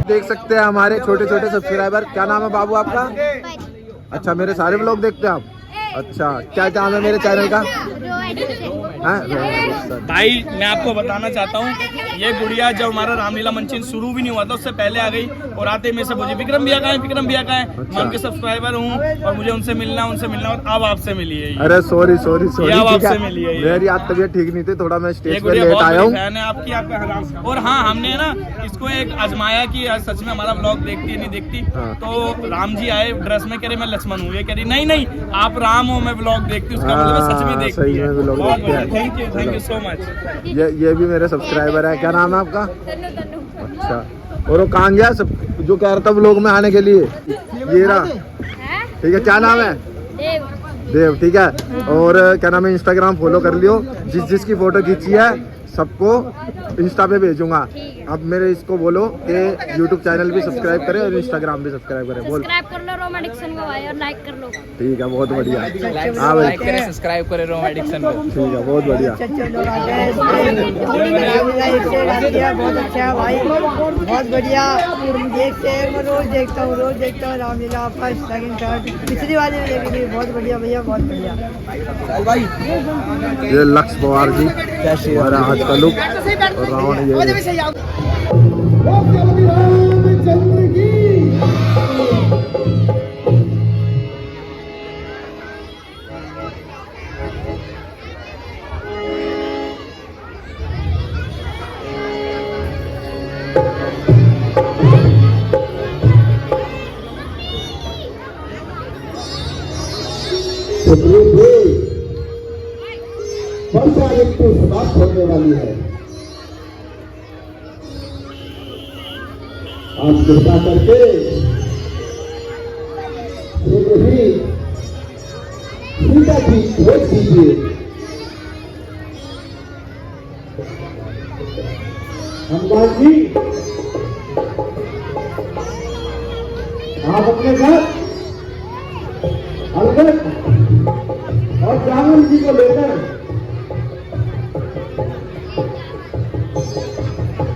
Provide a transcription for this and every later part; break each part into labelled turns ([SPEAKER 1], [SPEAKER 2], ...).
[SPEAKER 1] देख सकते हैं हमारे छोटे छोटे सब्सक्राइबर। क्या नाम है बाबू आपका? अच्छा, मेरे सारे व्लॉग देखते हैं आप? अच्छा, क्या नाम है मेरे चैनल का?
[SPEAKER 2] भाई मैं आपको बताना चाहता हूँ, ये गुड़िया जब हमारा रामलीला मंचन शुरू भी नहीं हुआ था उससे पहले आ गई और आते ही मेरे से पूछी विक्रम भैया कहाँ है, विक्रम भैया कहाँ है।
[SPEAKER 1] अच्छा।
[SPEAKER 2] मैं उनके सब्सक्राइबर हूँ और मुझे उनसे मिलना और अब आपसे मिली है।
[SPEAKER 1] अरे सॉरी सॉरी सॉरी,
[SPEAKER 2] अब आपसे मिली है।
[SPEAKER 1] मेरी आज तबीयत ठीक नहीं थी, थोड़ा मैं स्टेज पे
[SPEAKER 2] गुड़िया
[SPEAKER 1] लेट
[SPEAKER 2] बहुत
[SPEAKER 1] आया
[SPEAKER 2] बड़ी
[SPEAKER 1] हूँ।
[SPEAKER 2] फैन है आपकी, आपका। और हाँ, हमने ना इसको एक आजमाया कि सच में हमारा ब्लॉग देखती है नहीं देखती।
[SPEAKER 1] हाँ।
[SPEAKER 2] तो राम जी आए ड्रेस में, कह रहे मैं लक्ष्मण हूँ, ये कह रही नहीं आप राम हो, मैं ब्लॉग देखती हूँ। उसका मतलब सच में देखती है। Thank you so much.
[SPEAKER 1] ये भी मेरे सब्सक्राइबर है। क्या नाम है आपका? अच्छा, और वो कहाँ गया सब जो कह रहा था व्लॉग में आने के लिए? ये रहा। ठीक है, क्या नाम है? देव। ठीक है, और क्या नाम है, इंस्टाग्राम फॉलो कर लियो। जिसकी फोटो खींची है सबको इंस्टा पे भेजूंगा। अब मेरे इसको बोलो कि यूट्यूब चैनल भी सब्सक्राइब करें और इंस्टाग्राम भी सब्सक्राइब करें। बोल,
[SPEAKER 3] सब्सक्राइब कर लो रोम एडिक्शन को भाई और लाइक कर लो।
[SPEAKER 1] ठीक है, बहुत बढ़िया। हाँ
[SPEAKER 4] लाइक करें, सब्सक्राइब करें रोम एडिक्शन को।
[SPEAKER 1] ठीक है, बहुत बढ़िया।
[SPEAKER 5] बहुत अच्छा भाई, बहुत बढ़िया। एक शेयर में रोज देखता हूँ रामलीला फर्स्ट सेकंड थर्ड, पिछली वाली में देखी थी। बहुत बढ़िया भैया, बहुत बढ़िया।
[SPEAKER 1] ये लक्ष्य पवार जी हमारा आज का लुक और रावण ये।
[SPEAKER 6] वर्षा ऋतु समाप्त होने वाली है। आप कृपा करके शीघ्र ही सीता की खोज कीजिए। हनुमान जी, आप अपने घर अलगत और जामुन जी को लेकर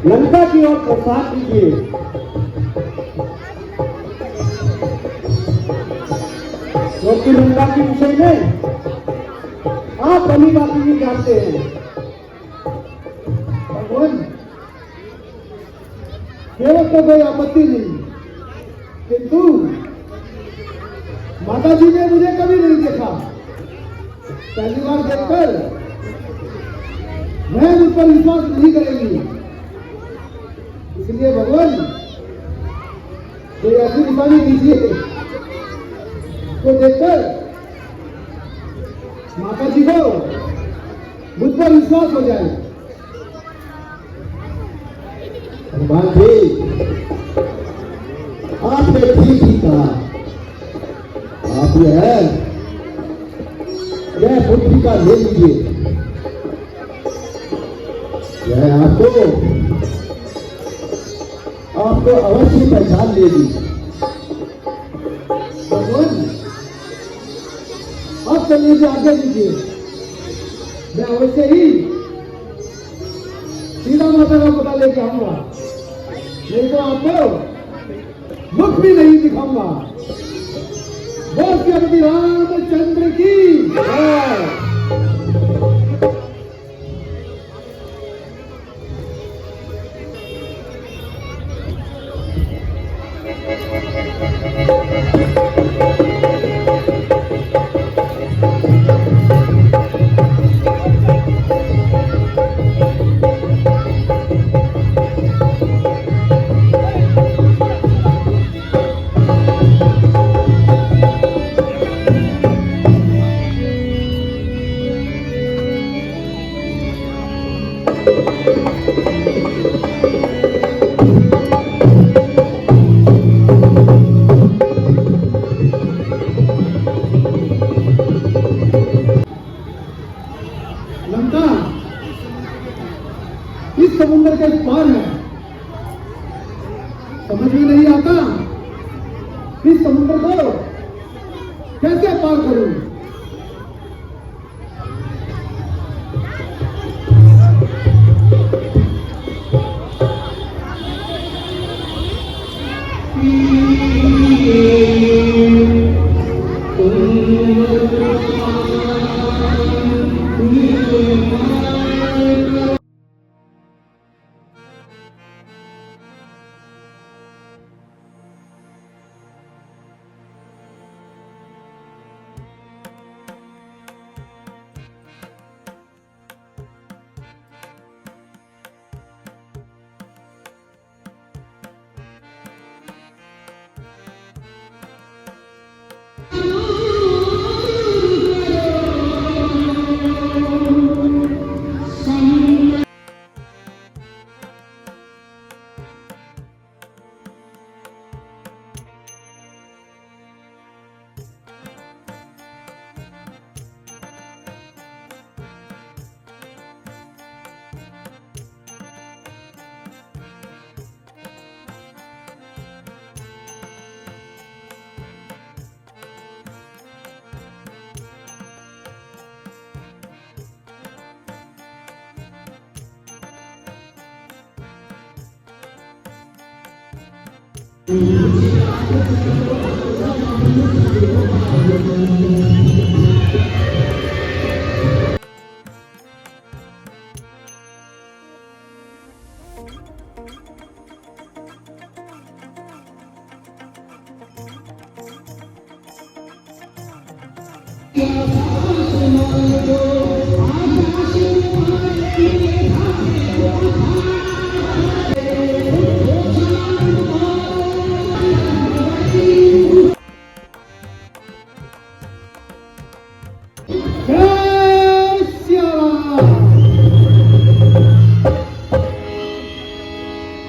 [SPEAKER 6] लंका की ओर प्रसार कीजिए। क्योंकि लंका के विषय में आप भली बातें नहीं जानते हैं। भगवान, केवल तो कोई आपत्ति नहीं, किंतु माता जी ने मुझे कभी नहीं देखा। पहली बार देखकर मैं उस पर विश्वास नहीं करेंगी, इसलिए भगवान कोई ऐसी निशानी दीजिए तो देखकर माता जी को मुझ पर विश्वास हो जाए। हनुमान जी, आपने ठीक ही कहा, आप यह बुद्धि का ले लीजिए, यह आपको अवश्य पहचान लेगी। भगवान आप चलिए जो आगे दीजिए, मैं अवश्य ही सीता माता का पता लेके आऊंगा, नहीं तो आपको मुख भी नहीं दिखाऊंगा। बोल श्री रामचंद्र की जय। लंका इस समुद्र के पार है, समझ में नहीं आता इस समुद्र को कैसे पार करूं।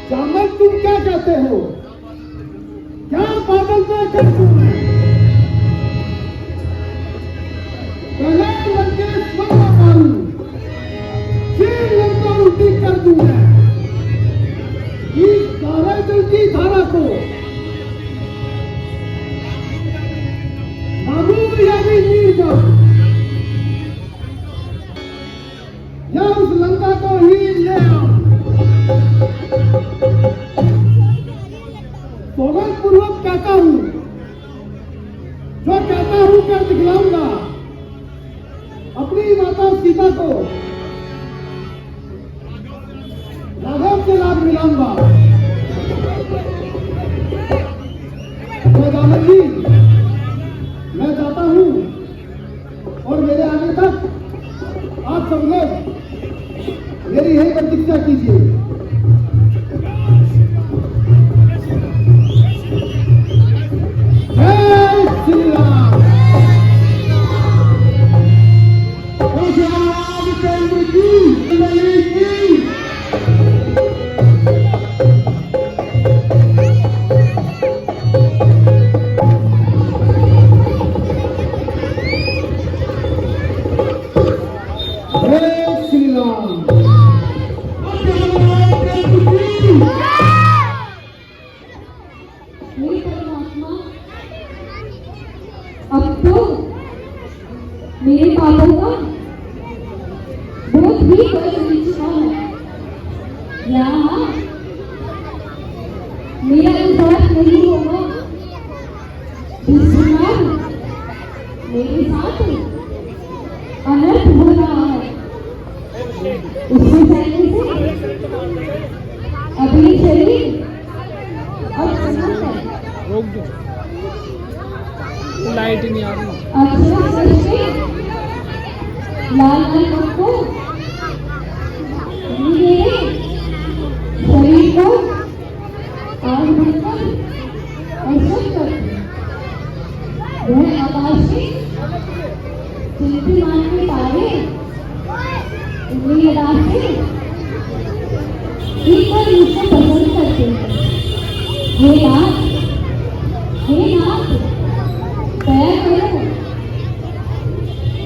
[SPEAKER 6] जामन तुम क्या कहते हो? क्या बादल में करतू है? पहले लंकेश्वर को मारूं, फिर लंका उल्टी कर दूंगा। इस धारा जल की धारा को मालूम या भी नीर जाऊं, या उस लंका को ही ले आऊं। सौगंध पूर्वक कहता हूं, जो कहता हूं कर दिखलाऊंगा। अपनी माता सीता को राघव से लाभ मिलाऊंगा। तो दामन जी, मैं जाता हूं और मेरे आने तक प्रतीक्षा कीजिए। जय श्री राम। रामचंद्र की जय की। जय श्री राम।
[SPEAKER 7] हे परमात्मा, अब तो मेरे पापों का बहुत ही बड़ा चुका है। यहाँ मेरा इंसाफ नहीं होगा, जिस प्रकार मेरे साथ अनर्थ हो रहा है, उससे पहले से अभी शरीर अब समझ है।
[SPEAKER 2] लाइट ही नहीं आ रही।
[SPEAKER 7] अक्षर सृष्टि लाल लाल को मेरे शरीर को आग भरकर ऐसा करती वह आकाश से कीर्तिमान के तारे उंगली अदा से एक बार मुझसे पसंद करते हैं। हे नाथ, हे नाथ, दया करो।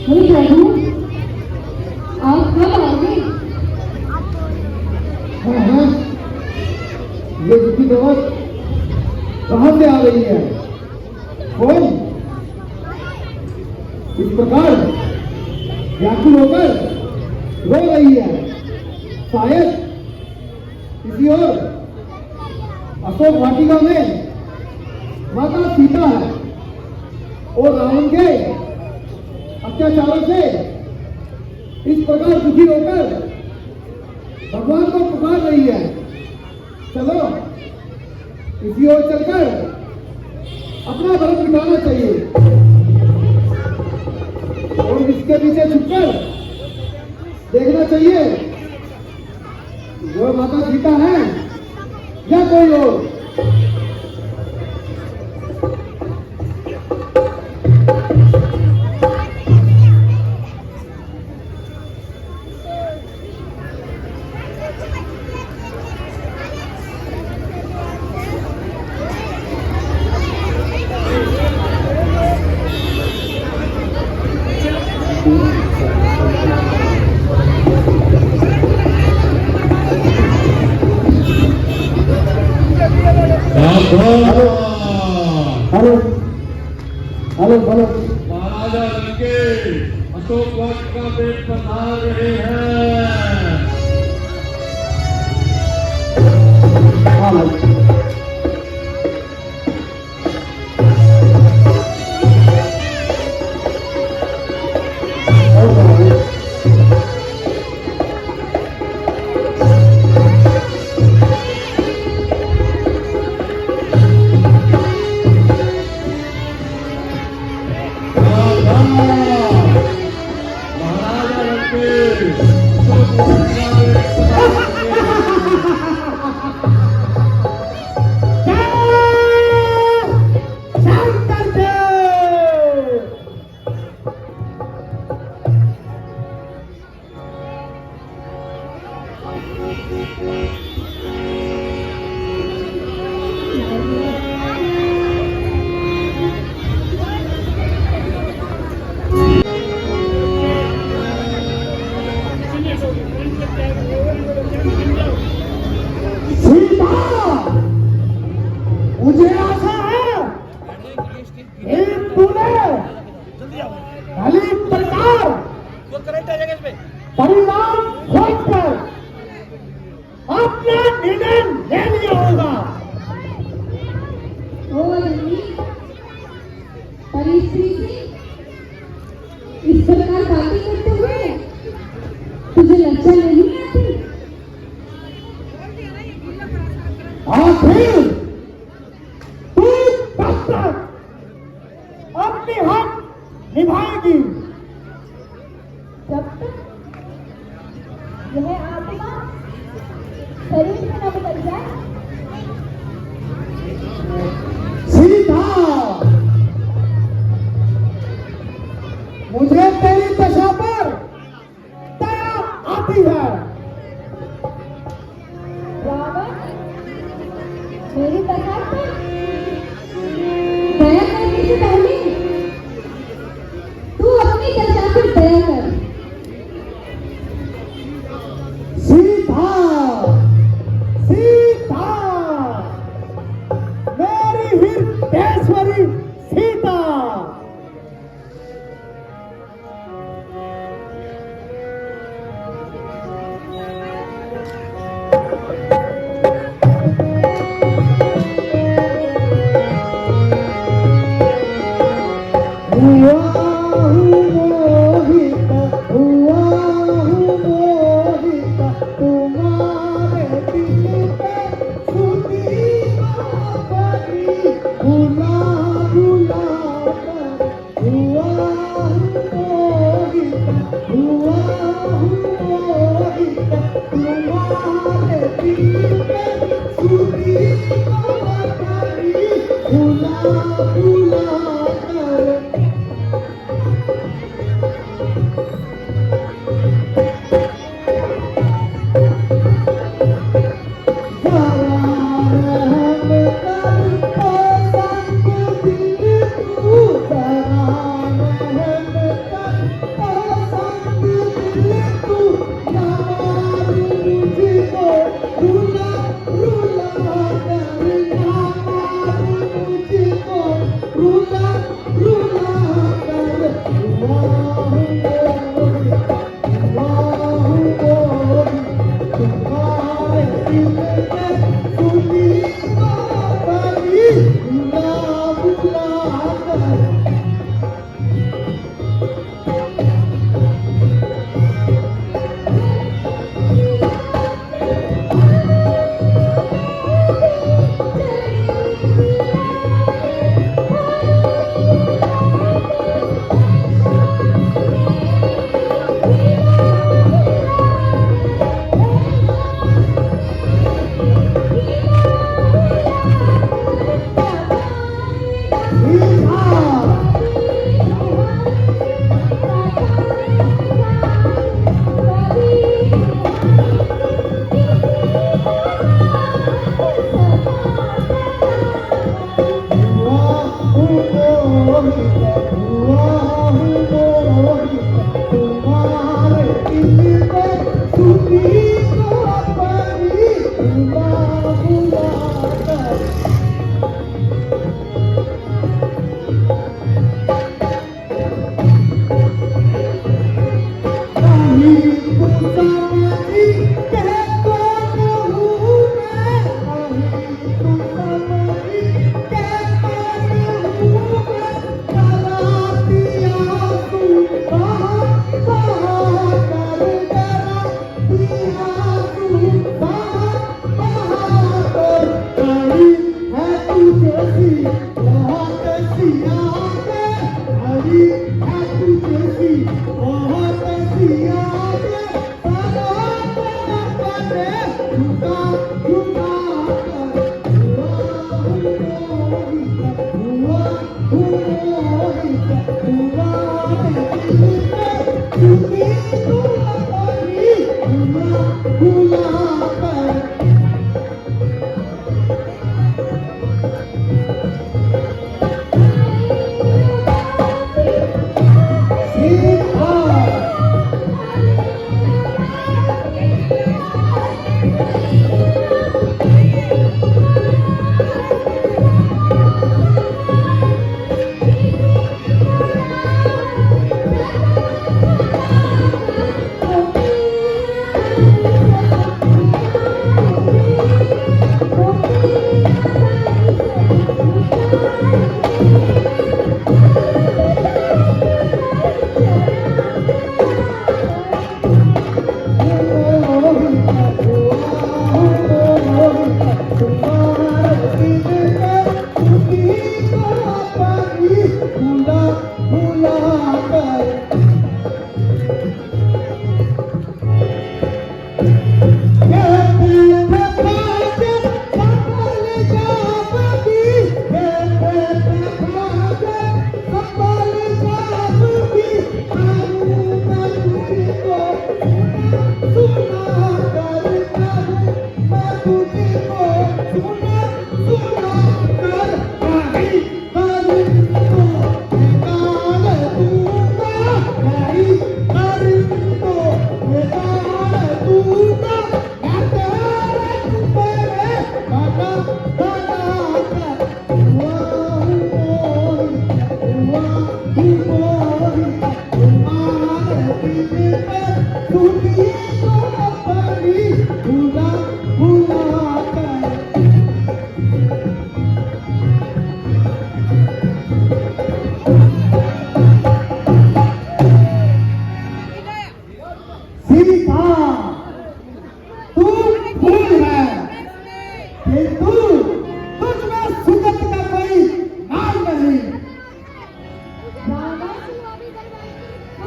[SPEAKER 7] हे प्रभु, आप कब आओगे?
[SPEAKER 6] हाँ, ये दुखी खबर कहाँ से आ रही है? कौन इस प्रकार व्याकुल होकर रो रही है? शायद किसी और अशोक वाटिका में माता सीता है और रावण के अत्याचारों से इस प्रकार दुखी होकर भगवान को पुकार रही है। चलो इसी ओर चलकर अपना भरत मिटाना चाहिए और इसके पीछे छुपकर देखना चाहिए वो माता सीता है या कोई और। हेलो हेलो हेलो
[SPEAKER 8] महाराजा लंके अशोक वाटिका में पधार रहे हैं।
[SPEAKER 6] हाँ भाई
[SPEAKER 8] महाराजा लंके अशोक वाटिका में पधार
[SPEAKER 6] मुझे आशा है तूने भली प्रकार परिणाम खोजकर अपना निर्णय ले लिया होगा।
[SPEAKER 7] परिस्थिति इस प्रकार बातें करते हुए तुझे लज्जा नहीं आती?
[SPEAKER 6] आखिर तू कब तक अपनी हक निभाएगी?
[SPEAKER 7] जब तक यह आत्मा
[SPEAKER 6] मुझे तेरी दशा पर दया आती है।
[SPEAKER 7] रावण मेरी दशा पर दया करने से पहले तू अपनी दशा पर दया कर।
[SPEAKER 6] सीता सीता मेरी हृदयेश्वरी सीता। हुआ हूँ मोहिता, हुआ हूँ मोहिता, तुम्हारे दिल पे छुटी बाबरी, भुला भुला कर। हुआ हूँ मोहिता, हुआ हूँ मोहिता, तुम्हारे दिल पे छुटी बाबरी, भुला भुला कर।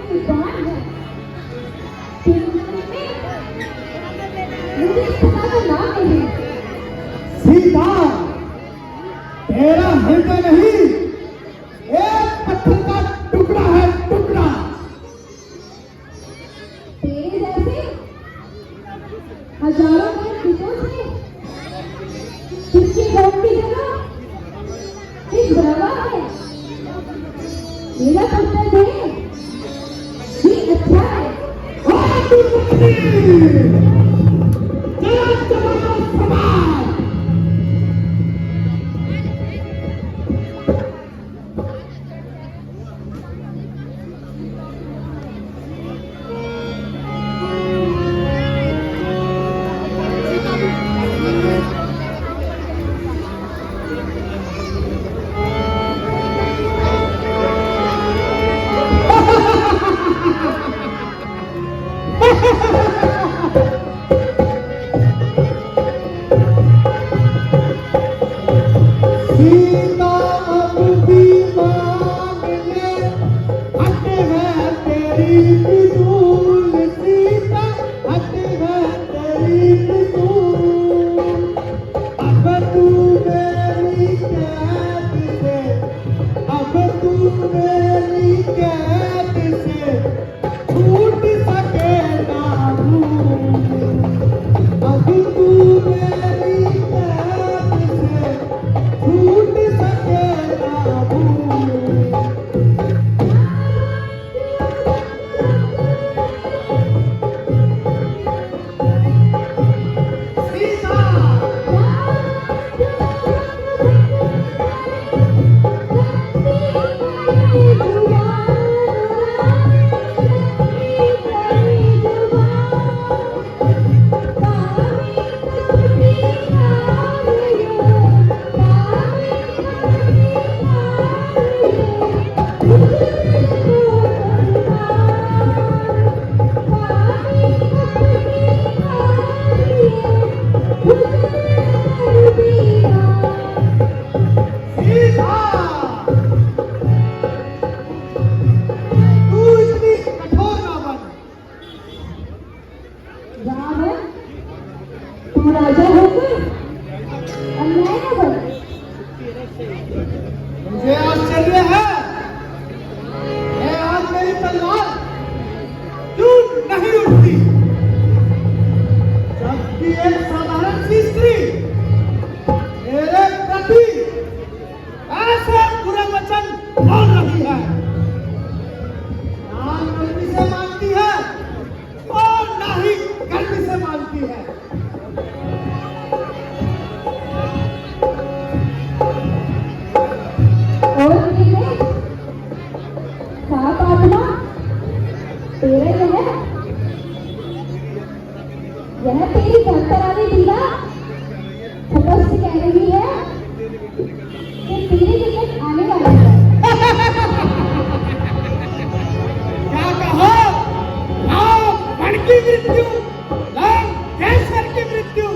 [SPEAKER 7] की बात है मुझे इस पिता का नाम नहीं है।
[SPEAKER 6] सीता तेरा हृदय नहीं एक पत्थर का टुकड़ा है, टुकड़ा।
[SPEAKER 7] तेरे जैसे हजारों के पितों से किसकी वोट की जगह एक बराबर है। मेरा पुत्र है ये अच्छा है।
[SPEAKER 6] और तू मुक्ति जरा जबरदस्त समाज। सीता अब भी मांगने हट है तेरी फिजूल, सीता हट है तेरी फिजूल। अब तू मेरी कैद से, अब तू मेरी कैद से छूट सकेगा भूल। अब तू मेरी कैद से छूट सकेगा भूल। सीता सीता तू इतनी कठोर ना बन।
[SPEAKER 7] राम है तू राजा होकर अन्याय न बन।
[SPEAKER 6] मुझे आश्चर्य है आज मेरी तलवार क्यों नहीं उठती, जबकि एक साधारण सी स्त्री मेरे प्रति ऐसे बुरे वचन बोल रही है। ना गर्मी से मानती है और ना ही गर्मी से मानती है।
[SPEAKER 7] और मेरे सात आत्मा तेरे जो है यह तेरी धनतरानी दीवा सपस से कह रही है कि तेरे टिकट आने वाला है।
[SPEAKER 6] क्या कहो? आओ बड़ की मृत्यु, लंग कैंसर की मृत्यु।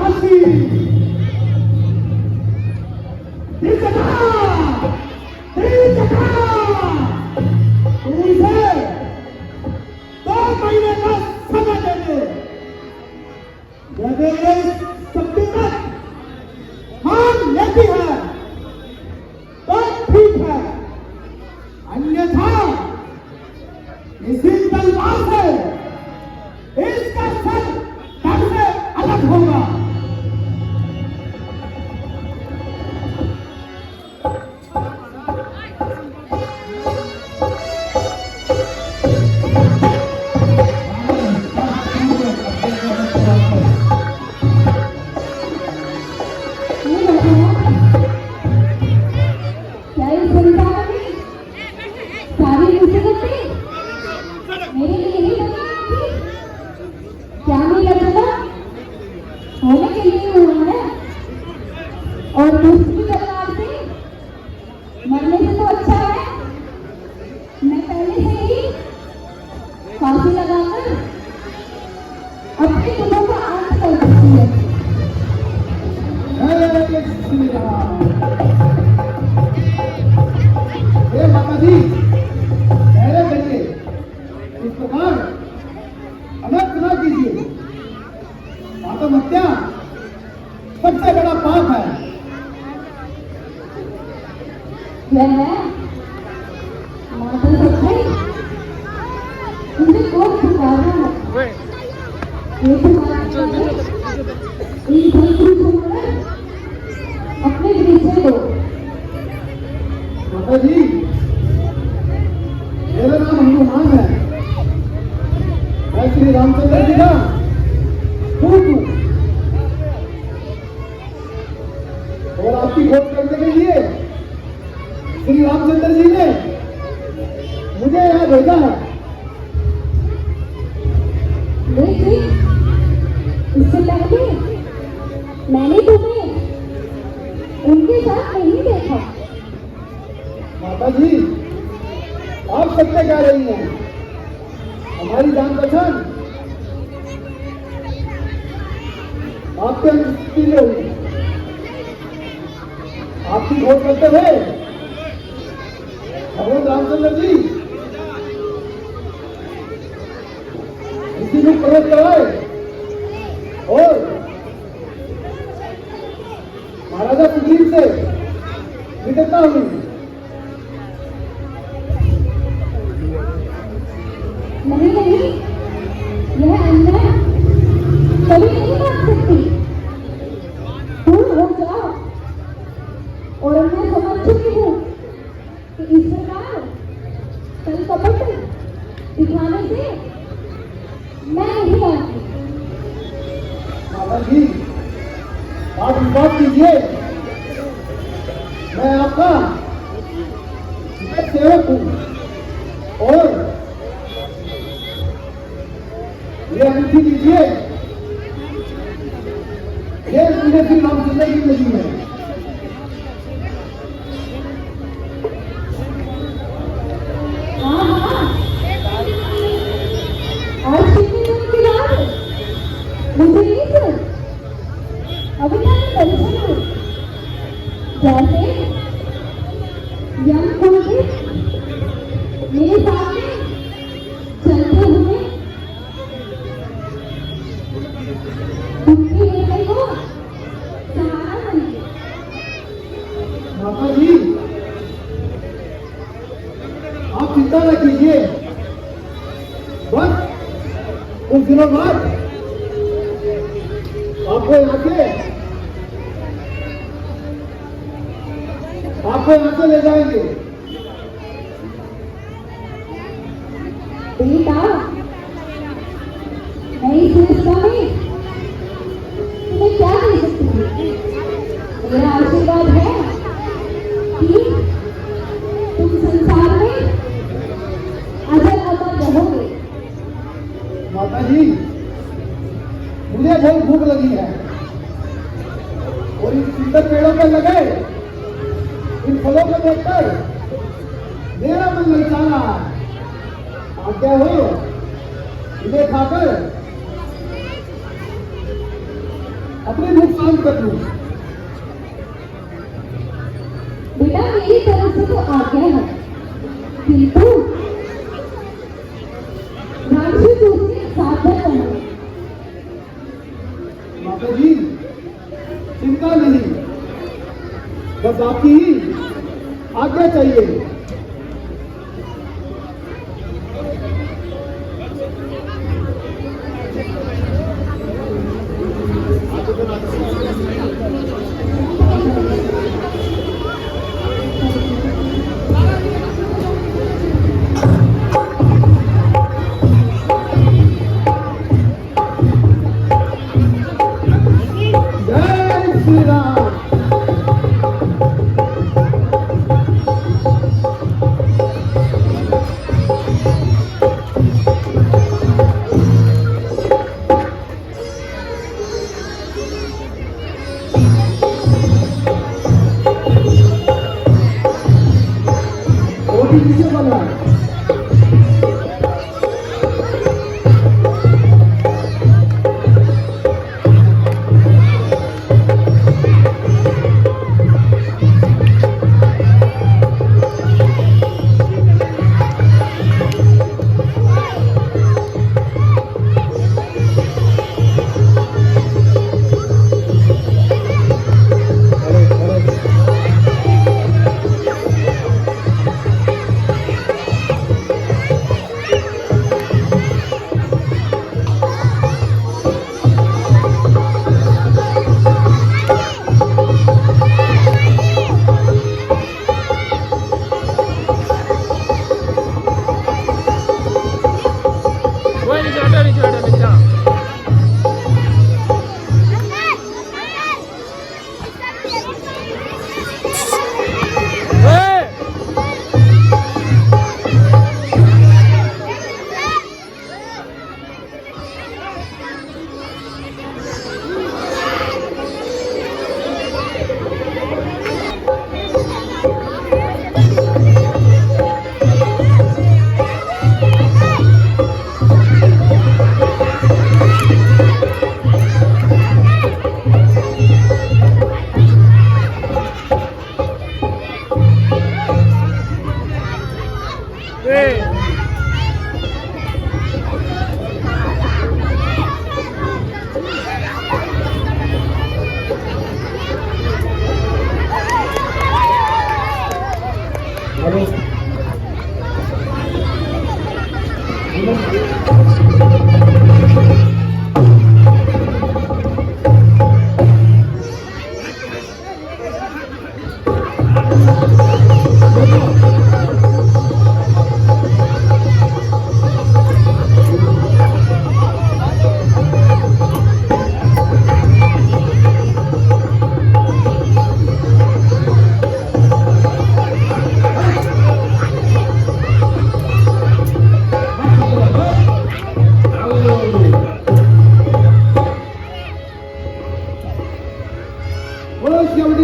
[SPEAKER 6] काशी उसे 2 महीने का समय देंगे। यदि शक्ति तक मान लेती है तो ठीक है, अन्यथा इसी तलवार से इसका सर धड़ से अलग होगा।
[SPEAKER 7] क्या ये संसार में सारी मुसीबतें मेरे लिए ही बनी थी? क्या नहीं लगता होने के लिए हुआ है? और दूसरी तलवार से मरने से तो अच्छा है मैं पहले से ही फांसी लगाकर अपने दुखों का अंत कर सकती है।
[SPEAKER 6] हे माता जी, पहले कहिए, इस प्रकार अनर्थ न कीजिए। आत्महत्या सबसे बड़ा पाप है।
[SPEAKER 7] यह है माता सच्चाई, तुमने कौन पुकारा है? ये तुम्हारा इन धनकुल छोड़कर अपने गृह से दो।
[SPEAKER 6] माता जी, मेरा नाम हनुमान है। मैं श्री रामचंद्र जी का दूत हूँ और आपकी खोज करने के लिए श्री रामचंद्र जी ने मुझे यहाँ भेजा है।
[SPEAKER 7] लेकिन इससे पहले मैंने तुम्हें उनके साथ नहीं देखा।
[SPEAKER 6] माता जी, आप सत्य कह रही हैं। हमारी जान पहचान आपके अनुपस्थिति में हुई। आपकी खोज करते हुए भगवान रामचंद्र जी इसी में प्रवेश कराए और महाराजा सुग्रीव से मित्रता हुई।
[SPEAKER 7] नहीं नहीं, यह अन्याय कभी नहीं कर सकती। दूर हो जाओ। और मैं समझ चुकी हूँ कि इस प्रकार कल कपट दिखाने से मैं नहीं आती।
[SPEAKER 6] माता जी, आप विश्वास कीजिए, मैं आपका सेवक हूँ और ये अंगूठी लीजिए। ये मुझे श्री रामचंद्र की लगी है।
[SPEAKER 7] हाँ हाँ, आज कितने दिन की रात मुझे एक अभी तक दर्शन हुए जैसे यम कुंडित मेरे सामने चलते हुए उनकी हृदय को सहारा बने।
[SPEAKER 6] माता जी, आप चिंता न कीजिए। बस कुछ दिनों बाद आपको यहाँ से ले जाएंगे।
[SPEAKER 7] बेटा, मैं इस रिश्ता में तुम्हें क्या दे सकती हूँ? मेरा आशीर्वाद है कि तुम संसार में अजर अमर रहोगे।
[SPEAKER 6] माता जी, मुझे बहुत भूख लगी है और इन सुंदर पेड़ों पर लगे इन फलों को देखकर मेरा मन ललचा रहा है। आज्ञा हो, इन्हें खाकर अपनी भूख शांत कर लूं।
[SPEAKER 7] बेटा मेरी तरफ से तो आज्ञा है, किंतु राक्षसी को उसके सावधान रहना।
[SPEAKER 6] माता जी चिंता नहीं, बस आपकी ही आज्ञा चाहिए। जय श्री राम। पीछे बना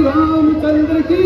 [SPEAKER 6] रामचंद्र की।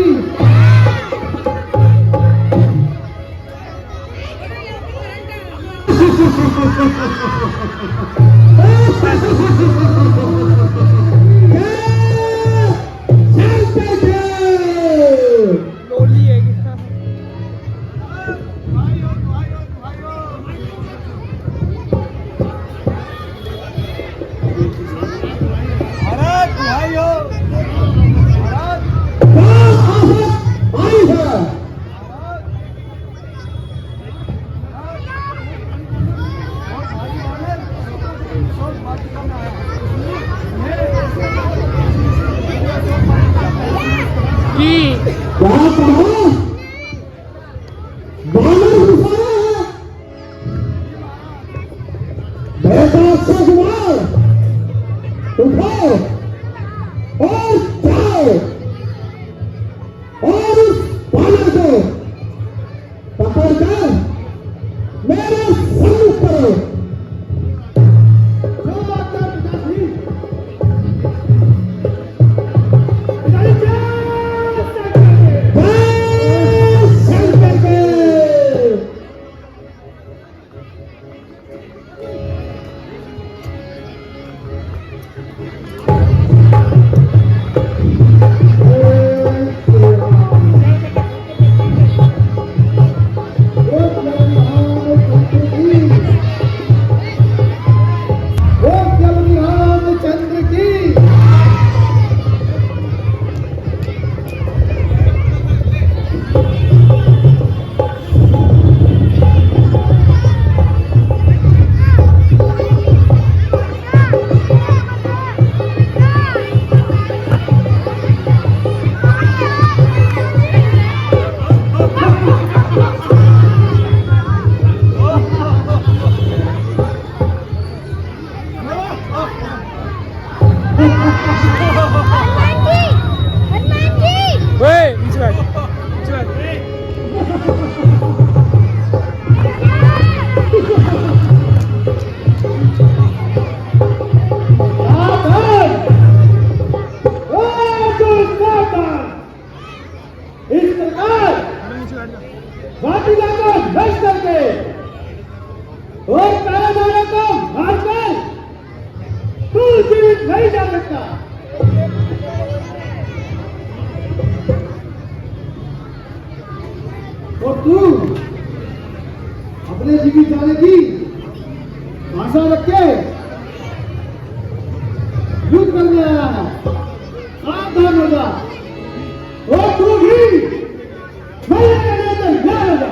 [SPEAKER 6] इस प्रकार वाटिका को नष्ट करके और पैरादारों को मारकर तू जीवित नहीं जा सकता। और तू अपने जीवित जाने की आशा रख के युद्ध करने आया है, सावधान हो जा। और तू भी मरने के लिए तैयार हो जा।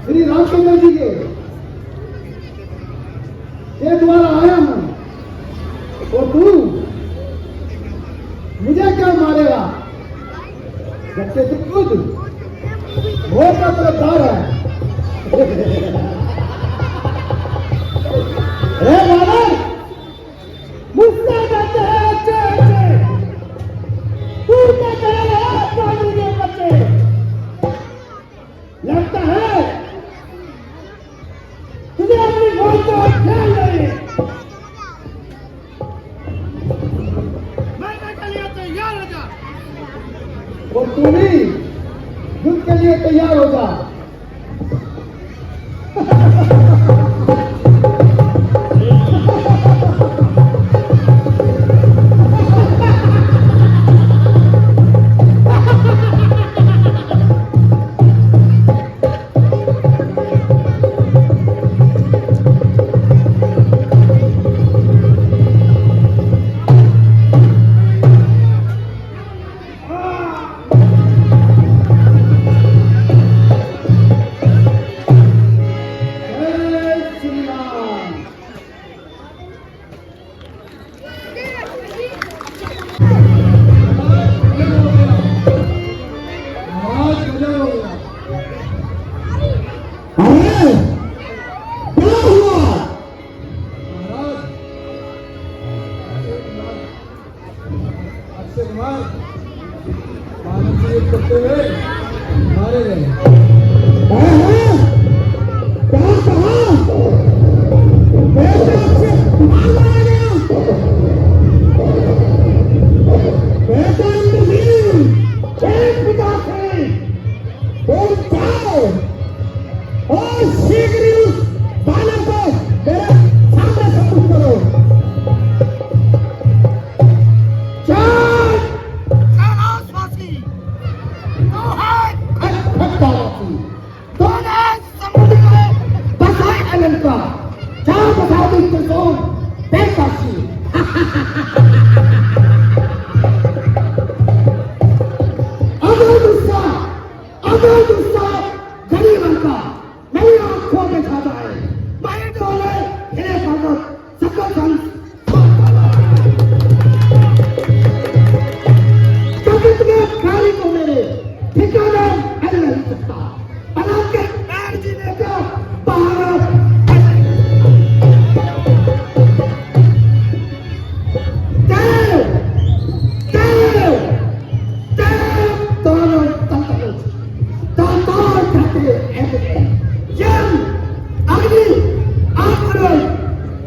[SPEAKER 6] श्री रामचंद्र जी के द्वारा आया हूं और तू मुझे क्या मारेगा? जबकि तू खुद बहुत का तरफदार है। अरे बाबा मुझसे कहते हैं अच्छे अच्छे, तू कहते हैं पानी के बच्चे। लगता है तुझे अपनी मौत को ख्याल नहीं। मरने के लिए तैयार हो जा और तू भी युद्ध के लिए तैयार हो जा। मारे गए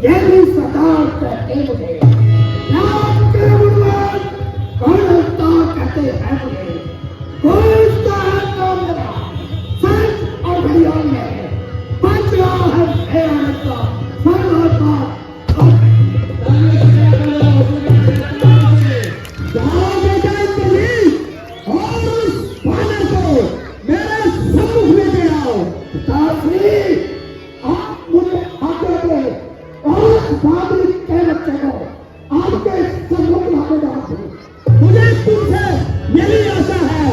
[SPEAKER 6] Yeah. बाबरी के बच्चे को आपके सम्मुख लाके डालते हैं। मुझे तुमसे यही आशा है।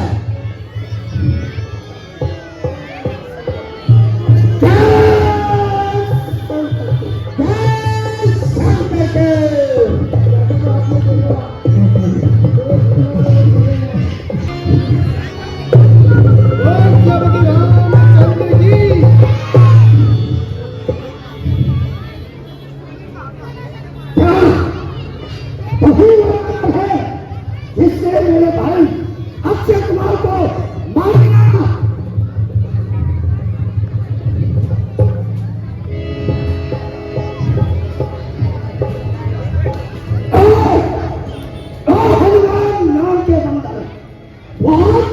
[SPEAKER 6] जिससे मेरे भाई अक्षय कुमार को मारेगा। हनुमान नाम के बंदर बहुत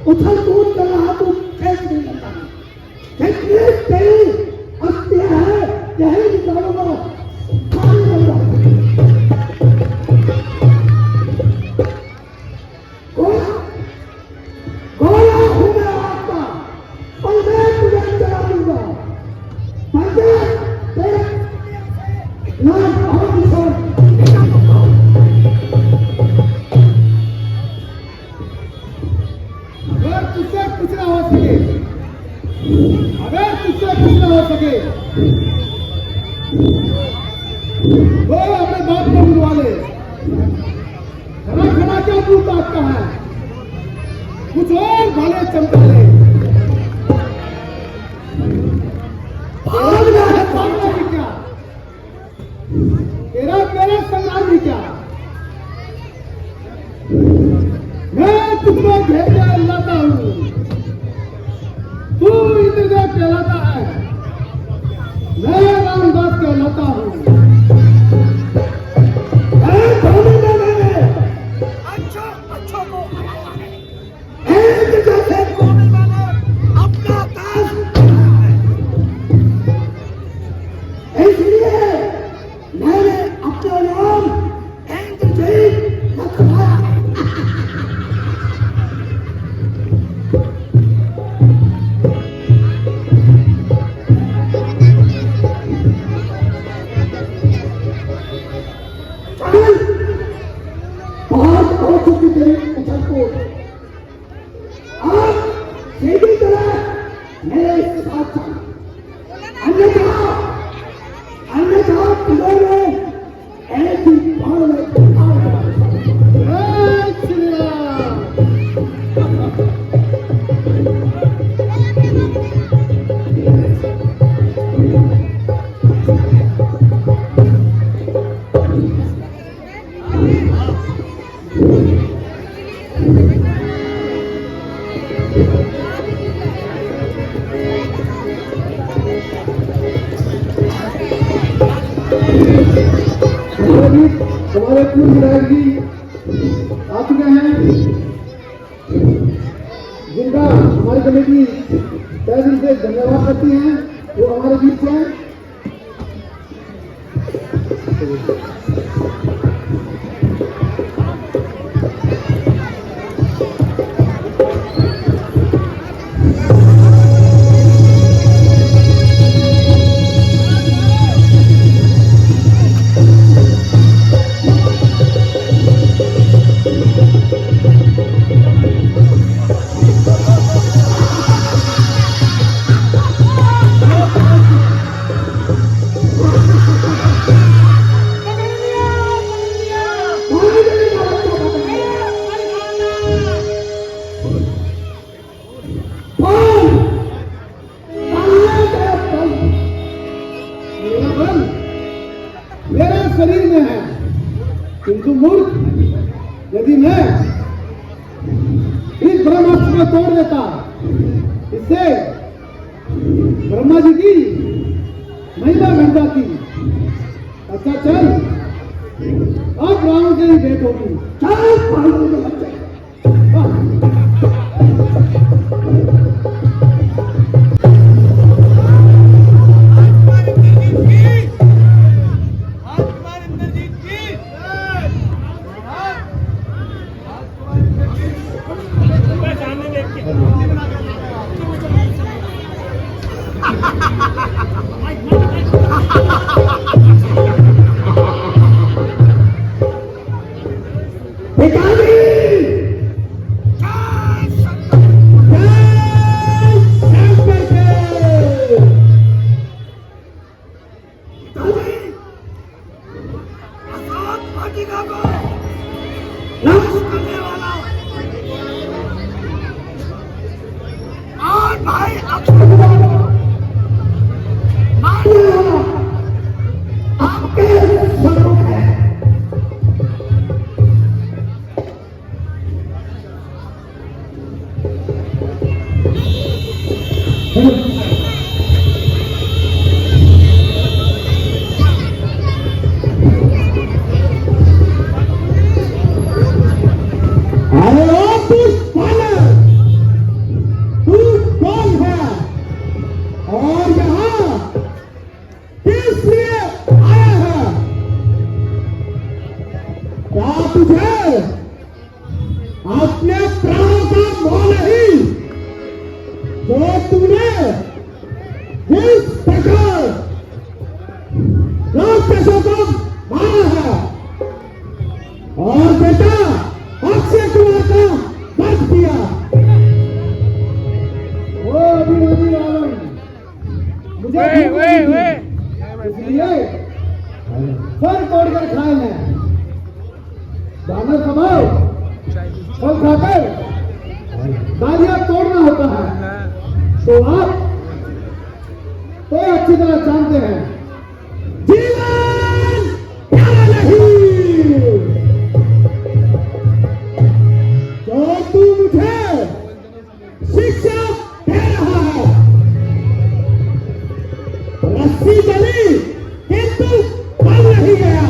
[SPEAKER 6] उछल कूद कर रहा तो फेंक नहीं लगता। कितनी तेरी अस्थियां है यही निकालूंगा। अगर तुझसे कुछ ना हो सके तो अपने बाप को बुलवा ले। खड़ा खड़ा क्या तू ताकता है, कुछ और भले चमका ले। भागना है, भागना भी क्या, तेरा संग्राम भी क्या। मैं तुझको घेर के लाता हूँ, तू इंद्रदेव कहलाता है, मैं रामदास कहलाता हूँ। अच्छों को हराया है, एक जैसे कोने वाले अपना ताज बनाया है। इसलिए मैंने अपना नाम इंद्रजीत रखवाया है। बहुत हो चुकी तेरी उछल कूद, आप सीधी तरह मेरे साथ चल, अन्यथा तुम्हें एक ही बार में हमारे पूर्व विधायक जी आ चुके हैं, जिनका हमारी कमेटी तहे दिल से धन्यवाद करती है। वो हमारे बीच हैं। मेरा शरीर में है, किंतु मूर्ख यदि मैं इस ब्रह्मास्त्र को तोड़ देता, इससे ब्रह्मा जी की महिमा घट जाती। अच्छा चल, अब रावण से ही भेंट होगी। चल भाइयों के बच्चे, प्रतिभा को नाश करने वाला और भाई अक्षय कुमार को मारने वाला आपके स्वरूप है। अपने प्राणों का मोह नहीं जो तुमने जिस प्रकार राक्षसों को मारा है और बेटा अक्षय कुमार का वध किया। वो अभिनंदी रावण मुझे इसलिए सर तोड़कर खाए हैं। दाना कमाओ और खाकर गालियां तोड़ना होता है तो आप तो अच्छी तरह जानते हैं जीवन प्यारा नहीं। जो तू मुझे शिक्षा दे रहा है रस्सी चली किंतु बल नहीं गया।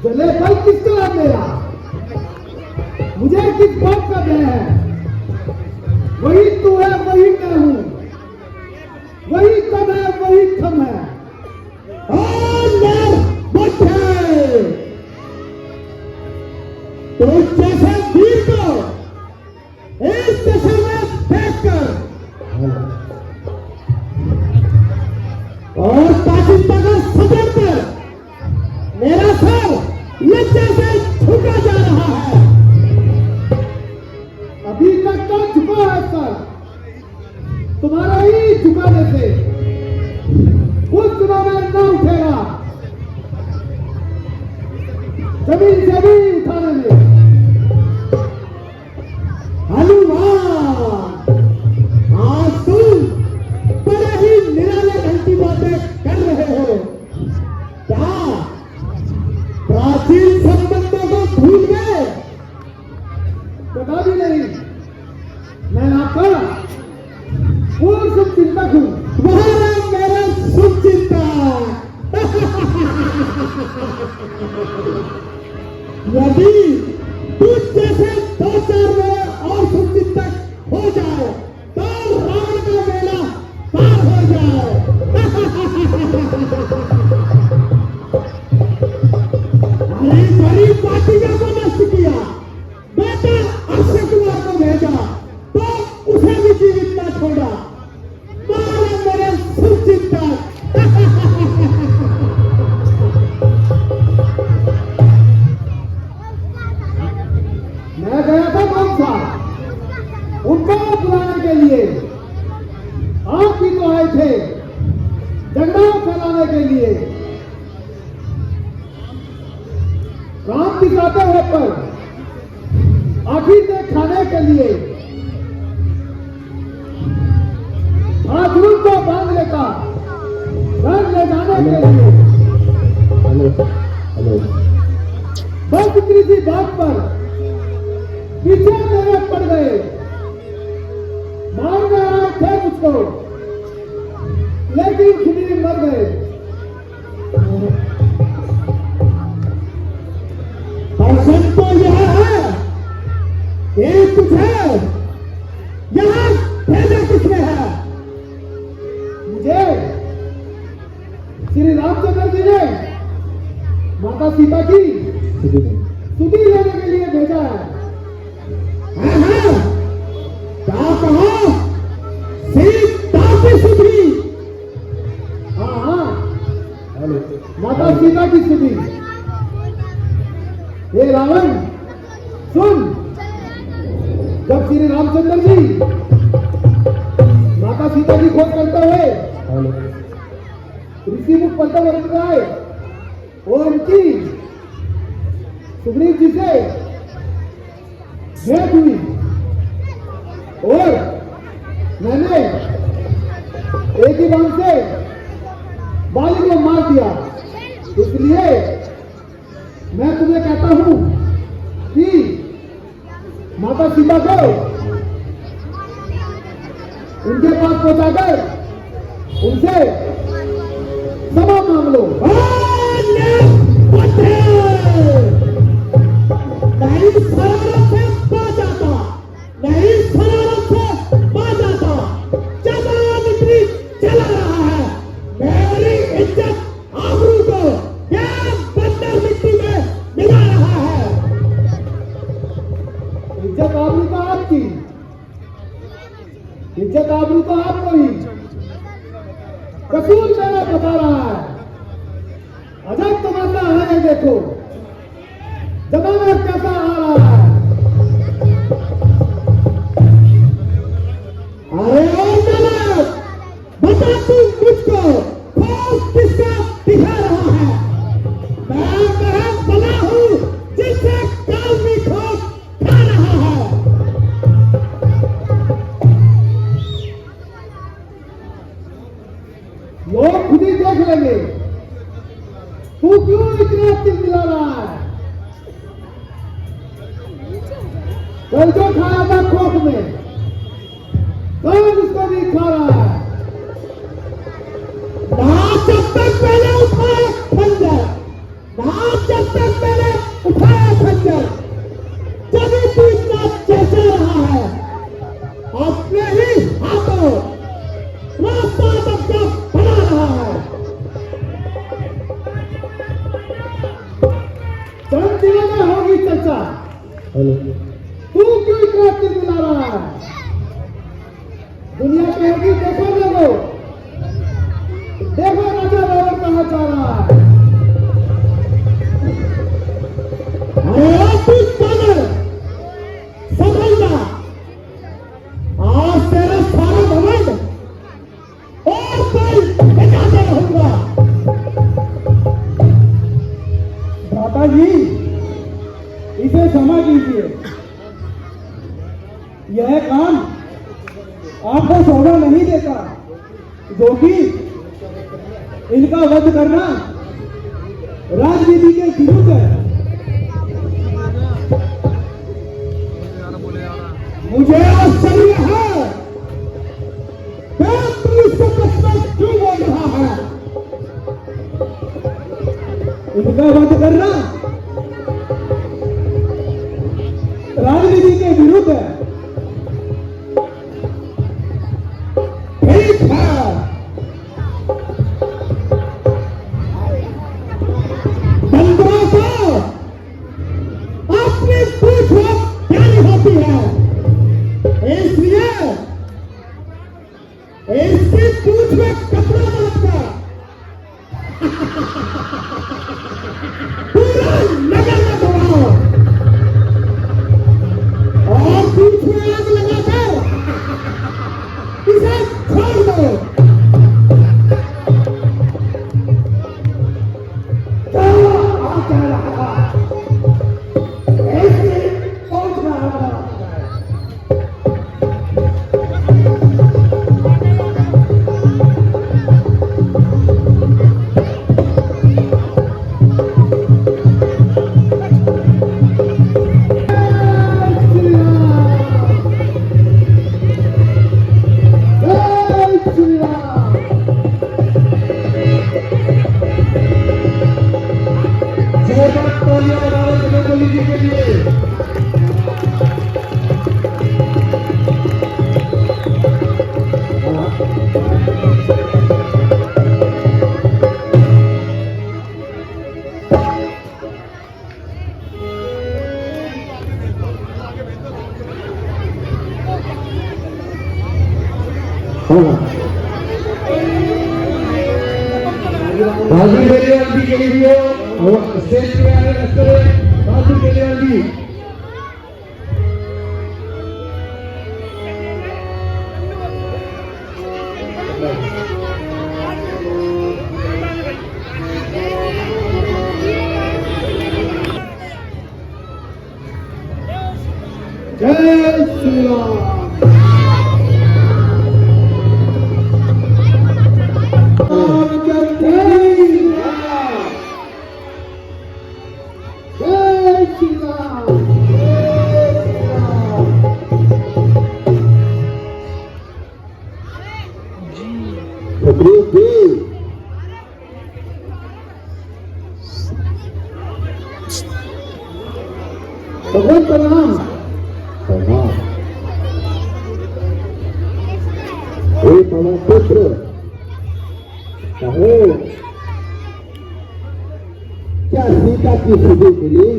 [SPEAKER 6] जले बल किसका लाभ मेरा मुझे किस बात का भय है। वही तू है वही मैं हूं वही कम है वही थम है और मैं बच्चे तो जैसे वीर को इस दशा में देखकर और पाकिस्तान का सदर पर मेरा सर लज्जा से झुका जा रहा है। अभी तक तो झुका है सर तुम्हारा ही झुकाने से उस दिनों में न उठेगा जमीन से भी उठाने में। हनुमान आज तुम बड़े ही निराले ढंग की बातें कर रहे हो क्या प्राचीन संबंधों को भूल गए? कभी नहीं। मैं आपका पूर्ण शुभचिंतक हूं। तुम्हारा मेरा शुभचिंतक यदि तुझ जैसे दो चार मेरे और शुभचिंतक हो जाए तो रावण का मेला पार हो जाए। बड़ी पार्टियों को नष्ट किया बेटा अक्षय कुमार को भेजा तो उसे भी जीवित न छोड़ा। मारे मेरे शुभचिंतक मैं गया था कौन सा उनको बुलाने के लिए आप भी तो आए थे झगड़ा फैलाने के लिए काम दिखाते हुए पर आखिर से खाने के लिए आजून को बांध लेता घर ले जाने के लिए बस इतनी सी बात पर पीछे मेरे पड़ गए मारने आए थे मुझको लेकिन खुद ही मर गए। दर्शन तो यह है कि तुझे यहां भेजा किसने है? मुझे श्री रामचंद्र जी ने माता सीता की स्तुति लेने के लिए भेजा है। क्या कहा? सीता की सुधी, हाँ हाँ, माता सीता की सुधी। हे रावण सुन, जब श्री रामचंद्र जी माता सीता की खोज करते हुए ऋषि मुख पंचवर्त में आए और उनकी सुग्रीव जी से भेंट हुई और मैंने एक ही बाण से बाली को मार दिया। इसलिए मैं तुम्हें कहता हूं कि माता सीता को उनके पास पहुंचाकर उनसे क्षमा मांग लो। नहीं शरारत से बाजाता, नहीं शरारत से बाजाता, चला मिट्टी चला रहा है। मेरी इज्जत आबरू को क्या बंदर मिट्टी में मिला रहा है। इज्जत आबरू तो आपकी, इज्जत आबरू तो आपको ही, कसूर मेरा बता रहा है। अजब तमाशा है, देखो जमाना कैसा आ रहा है। अरे जनाब, बता तू मुझको खौफ किसका दिखा रहा है। मैं बना हूं जिससे काल भी खौफ खा रहा है। लोग खुद ही देख लेंगे तू क्यों इतना चिल्ला रहा है। कल जो खाया था खोख में, कल उसको भी खा रहा है। ना जब तक मैंने उठाया खंजर, ना जब तक मैंने उठाया खंजर, जब तू इतना चेचा रहा है। अपने ही हाथों रास्ता सबका बना रहा है। चंद दिनों में होगी चर्चा। तू क्यों इतना चिल्ला रहा है। दुनिया कहेगी देखो देखो देखो राजा रावण कहाँ जा रहा है। अरे तू पागल, समझ जा, आज तेरा सारा घमंड और कल मिटाता रहूंगा। दादा जी इसे क्षमा कीजिए, यह काम आपको शोभा नहीं देता, जो कि इनका वध करना राजनीति के विरुद्ध है। मुझे आश्चर्य है तू इसको सच क्यों बोल रहा है। इनका वध करना राजनीति के विरुद्ध है। ठीक है, बंदरों को अपनी पूछ प्यारी होती है, इसलिए इसकी पूछ में कपड़ा बांधकर पूरा नगर में दौड़ाओ और पूछ में आग लगाकर इसे छोड़ दो। क्या रहा ऐसे पहुंच रहा। बाजू के लिए आंटी के लिए और स्टेज पे आने लगते बाजू के लिए आंटी जय श्री राम। भगवान प्रणाम प्रणाम। हे पवन पुत्र कहो क्या सीता की खुदी मिली?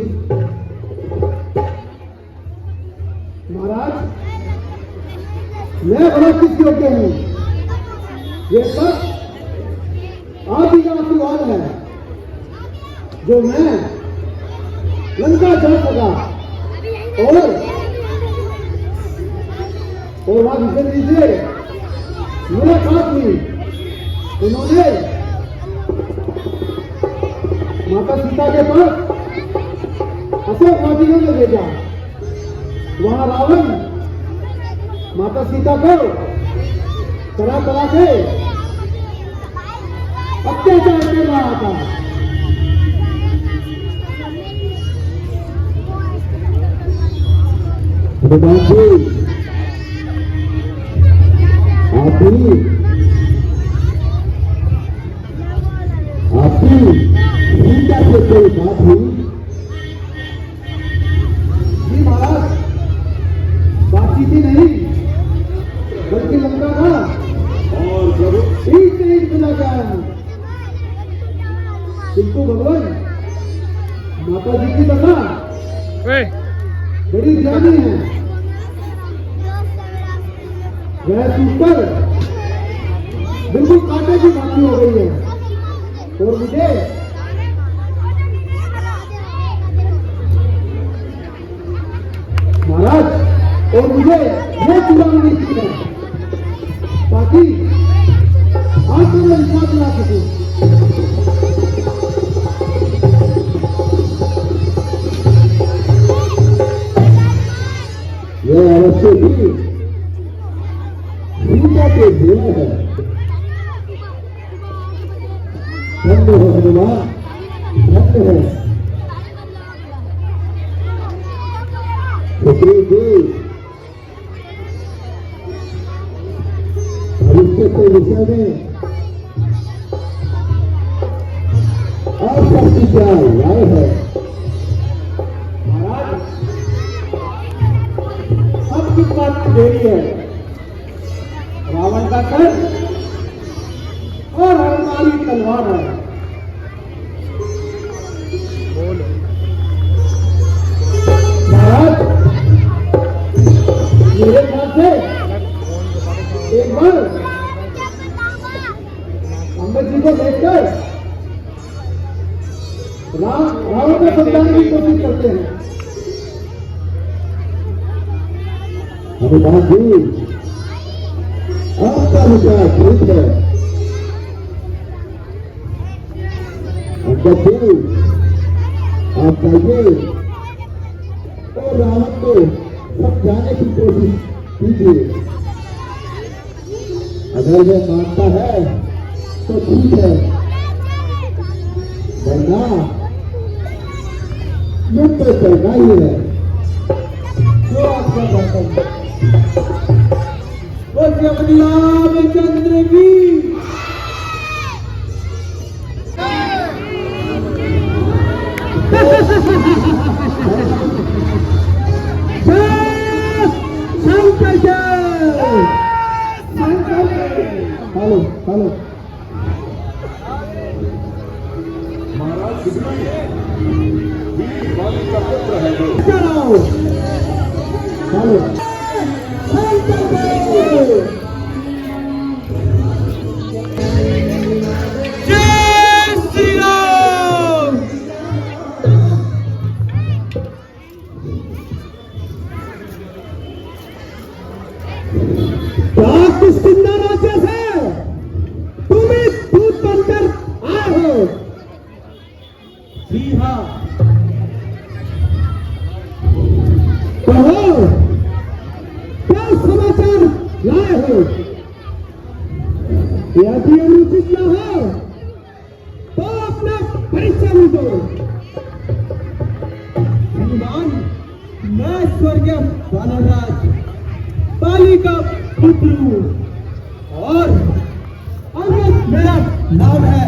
[SPEAKER 6] महाराज मैं बड़ा किस योग्य हूँ? ये सब आप ही का आशीर्वाद है जो मैं लंका जा सका और वहां विजय जी से मुलाकात हुई। उन्होंने माता सीता के पास अशोक वाटिका में भेजा। वहां रावण माता सीता को तरह तरह के अत्याचार कर रहा था। भगवान जी आपकी सीता से कोई बात हुई? जी महाराज बातचीत ही नहीं बल्कि लंका था और प्रभु एक से एक मिला गया है। किंतु भगवान माता जी की कथा बड़ी ज्ञानी है। वह सूखकर बिल्कुल कांटे की भांति हो गई है और मुझे महाराज और मुझे ये चुनाव निश्चित है ताकि आपको मैं विश्वास दिला सकूं। यह अवश्य भी सीता के देव है। धन्य हो हनुमान, धन्य है भविष्य के विषय में और सबकी क्या राय है? महाराज सब किस बात की देरी है? रावण का कर और हमारी तलवार है। महाराज मेरे ख्याल से एक बार अम्बेद जी को देखकर रावण को समझाने की कोशिश करते हैं। हनुमान जी आपका विचार ठीक है। अंगद जी आप चाहिए तो रावण को समझाने की कोशिश कीजिए। अगर वह मानता है तो ठीक है, वरना मुझ पर चलना ही है। जो आपका बर्तन रामचंद्र की हेलो हेलो महाराज हेलो क्या किष्किंधा राज्य से तुम इस दूत बनकर आए हो? जी हाँ। कहो क्या समाचार लाए हो? यदि अनुचित न हो तो अपना परिचय भी दो। श्रीमान, मैं स्वर्गीय वानरराज पाली का पुत्र हूँ और अंगद मेरा नाम है।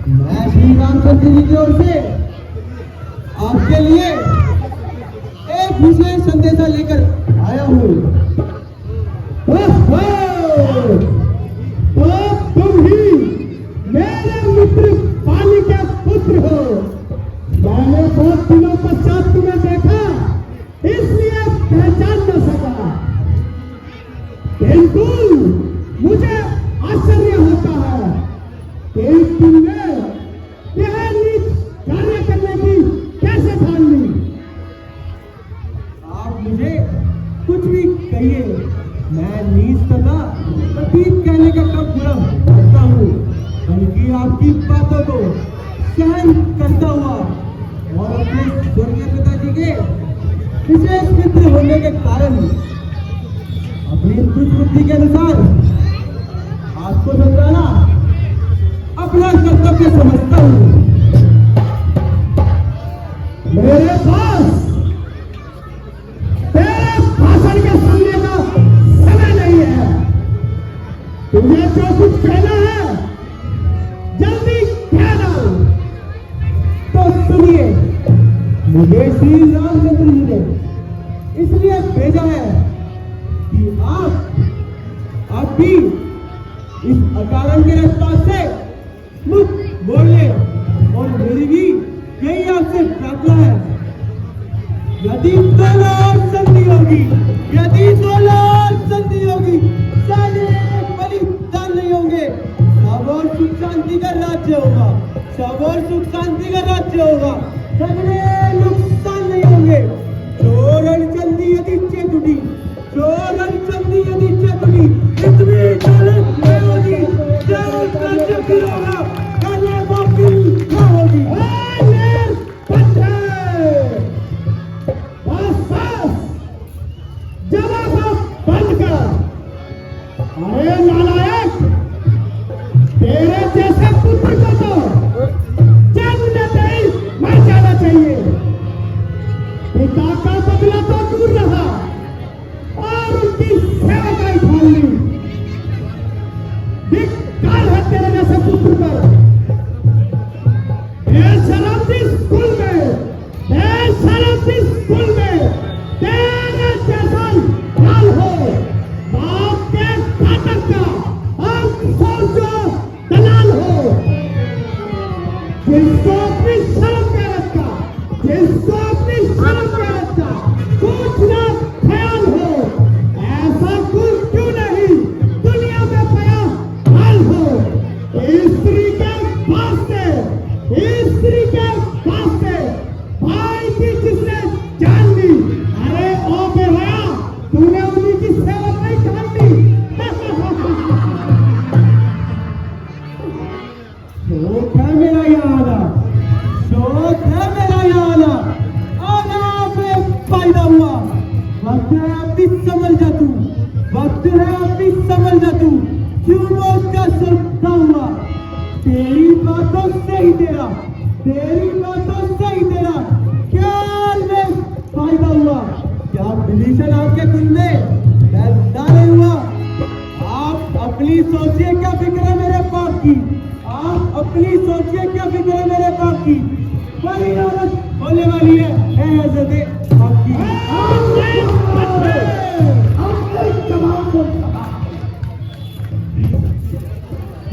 [SPEAKER 6] मैं श्री रामचंद्र जी की ओर से आपके लिए एक विशेष संदेशा लेकर आया हूँ। तो तुम ही मेरे मित्र पाली के पुत्र हो। मैंने बहुत दिनों पश्चात तुम्हें देखा, इसलिए पहचान न सका, किंतु मुझे आश्चर्य होता है कि तुमने यह नीच कार्य करने की कैसे ठान ली? आप मुझे कुछ भी कहिए, मैं नीच तथा प्रतीक कहने का कब बुरा करता हूँ, बल्कि आपकी बातों को सहन करता हुआ और अपने स्वर्गीय पिताजी के विशेष मित्र होने के कारण अपनी बुद्धि के अनुसार आपको समझाना अपना कर्तव्य समझता हूँ। मेरे पास तेरे भाषण के सुनने का समय नहीं है। तुम्हें जो कुछ कहना है जल्दी कहना। तो सुनिए, मुझे श्री रामचंद्र जी ने इसलिए भेजा है कि आप भी इस अकारण के रास्ता से मुख मोड़ ले और मेरी भी यही आपसे प्रार्थना है। यदि दोनों संधि होगी, यदि दोनों संधि होगी, सारे बलिदान नहीं होंगे, सब और सुख शांति का राज्य होगा, सब और सुख शांति का राज्य होगा, झगड़े नुकसान नहीं होंगे। चोरण चंदी यदि चेतुटी, चोरण चंदी यदि चेतुटी, इतनी चोरण नहीं होगी, जब राज्य गिरोगा, कहने बाकी न होगी। अरे नालायक, तेरे जैसे पुत्र को तो जन्म देते ही मर जाना चाहिए। पिता का बदला तो दूर रहा और उनकी सेवा का ठान ली। धिक्कार है तेरे जैसे पुत्र पर। बेशरम स्कूल में, बेशरम स्कूल में तेरे जैसा हाल हो। बाप के घातक का हम सोचो दलाल हो, जिसको अपनी शर्म पे रखा, जिसको अपनी शर्म पे रखा कुछ ना ख्याल हो। ऐसा कुछ क्यों नहीं दुनिया में पाया हाल हो। स्त्री के वास्ते, स्त्री के वास्ते भाई की जिसने जान ली। अरे ओ बेहया, तूने उन्हीं की सेवा नहीं ठान ली। शोक है मेरा यहाँ आना, शोक है मेरा यहाँ आना, आना पे फायदा हुआ। वक्त है अपनी समझ जा तू, वक्त है अपनी समझ जा तू, क्यों मौत का सौदा हुआ। तेरी बातों से ही तेरा, तेरी बातों से ही तेरा ख्याल में फायदा हुआ। क्या विभीषण आपके कुल में पैदा नहीं हुआ? आप अपनी सोचिए क्या फिक्र है मेरे बाप की, आप अपनी सोचिए क्या फिक्र है मेरे बाप की। बड़ी औरत होने वाली है हजरत आपकी।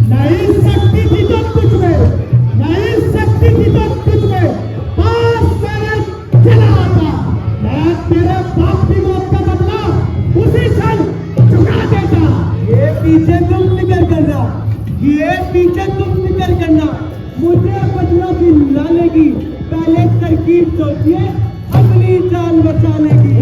[SPEAKER 6] नहीं शक्ति थी तो कुछ में, नहीं शक्ति थी तो कुछ में पास मेरे चला आता। मैं तेरे बाप की मौत का बदला उसी क्षण चुका देता। ये पीछे तुम निकल करना, ये पीछे तुम निकल करना, मुझे बदला दिलाने की पहले तरकीब सोचिए अपनी जान बचाने की।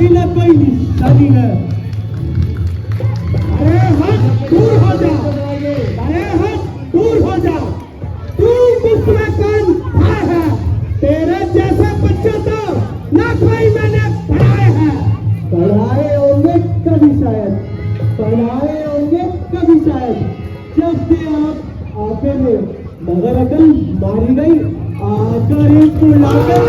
[SPEAKER 6] की न कोई निशानी है। अरे हट, दूर हो जा, अरे हट, दूर हो जा। तू मुझमें कौन है? तेरे जैसे बच्चे तो ना कोई मैंने पढ़ाए हैं। पढ़ाए होंगे कभी शायद, पढ़ाए होंगे कभी शायद, जब से आप आते थे, मगर अकल मारी गई आकर ही बुलाते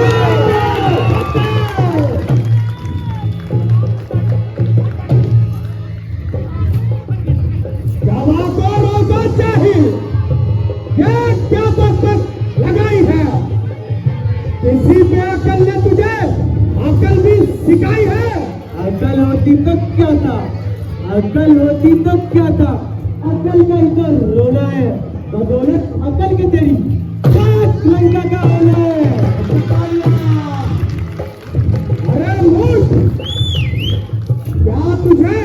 [SPEAKER 6] दवा को रोको चाहिए, ये क्या बकबक लगाई है? किसी पे अकल ने तुझे अकल भी सिखाई है? अकल होती तो क्या था, अकल होती तो क्या था? अकल का इतना रोना है, बदौलत अकल की तेरी सात लंका का होना है। अरे मूर्ख, क्या तुझे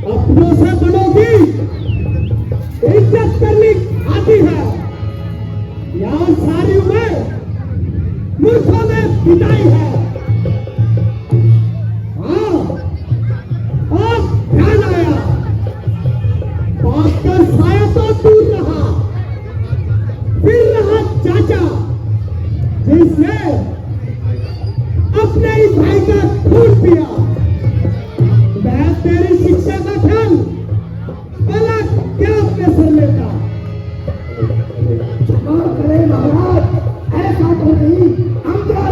[SPEAKER 6] अपनों से बड़ों की इज्जत करनी आती है? यहाँ सारी उम्र मूर्खों में बिताई है। हाँ, अब ध्यान आया, बाप का साया तो दूर रहा, फिर रहा चाचा जिसने अपने ही भाई का खून पिया। मैं तेरी शिक्षा का ख्याल भला क्या अपने सर लेता? अरे महाराज, ऐसा तो नहीं, हम घर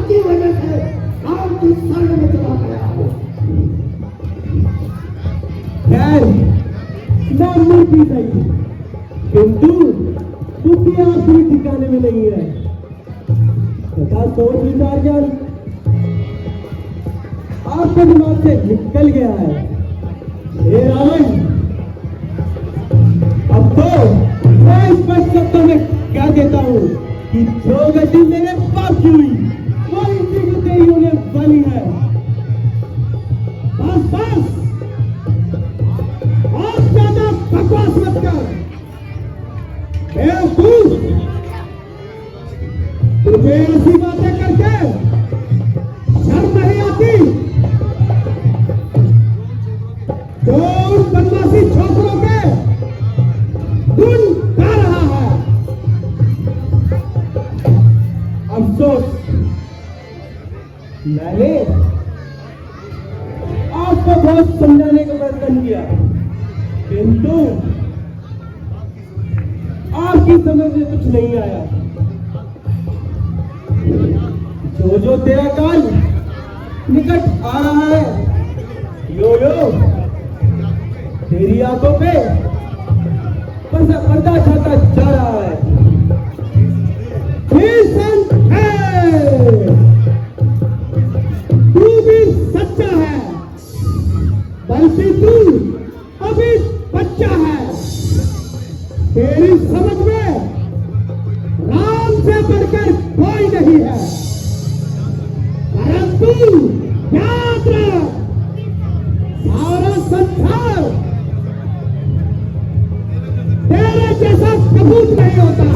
[SPEAKER 6] की वजह से गांव की शरण में चला गया हो। खैर, मैं मूर्ति सही, किंतु बुद्धि आखिरी ठिकाने में नहीं है। तथा सोच विचार ज्ञान आपके दिमाग से निकल गया है। हे रावण, अब तो मैं स्पष्ट शब्दों में क्या कहता हूँ कि जो गति मेरे बाप की हुई वो इसी को तेरी होने वाली है। बस बस, आप ज्यादा बकवास मत कर। बेवकूफ, तुझे ऐसी बातें करके शर्म नहीं आती जो उन बदमाशी छोकरों के गुण गा रहा है? अफसोस, मैंने आपको बहुत समझाने का प्रयत्न किया, किंतु आपकी समझ में कुछ नहीं आया। जो तेरा काल निकट आ रहा है, यो तेरी आंखों पे पर्दा छाता जा रहा है। तू भी सच्चा है, बल्कि तू अभी बच्चा है। तेरी समझ में राम से बढ़कर कोई नहीं है, परंतु याद रख, सारा संसार तेरे जैसा कबूत नहीं होता।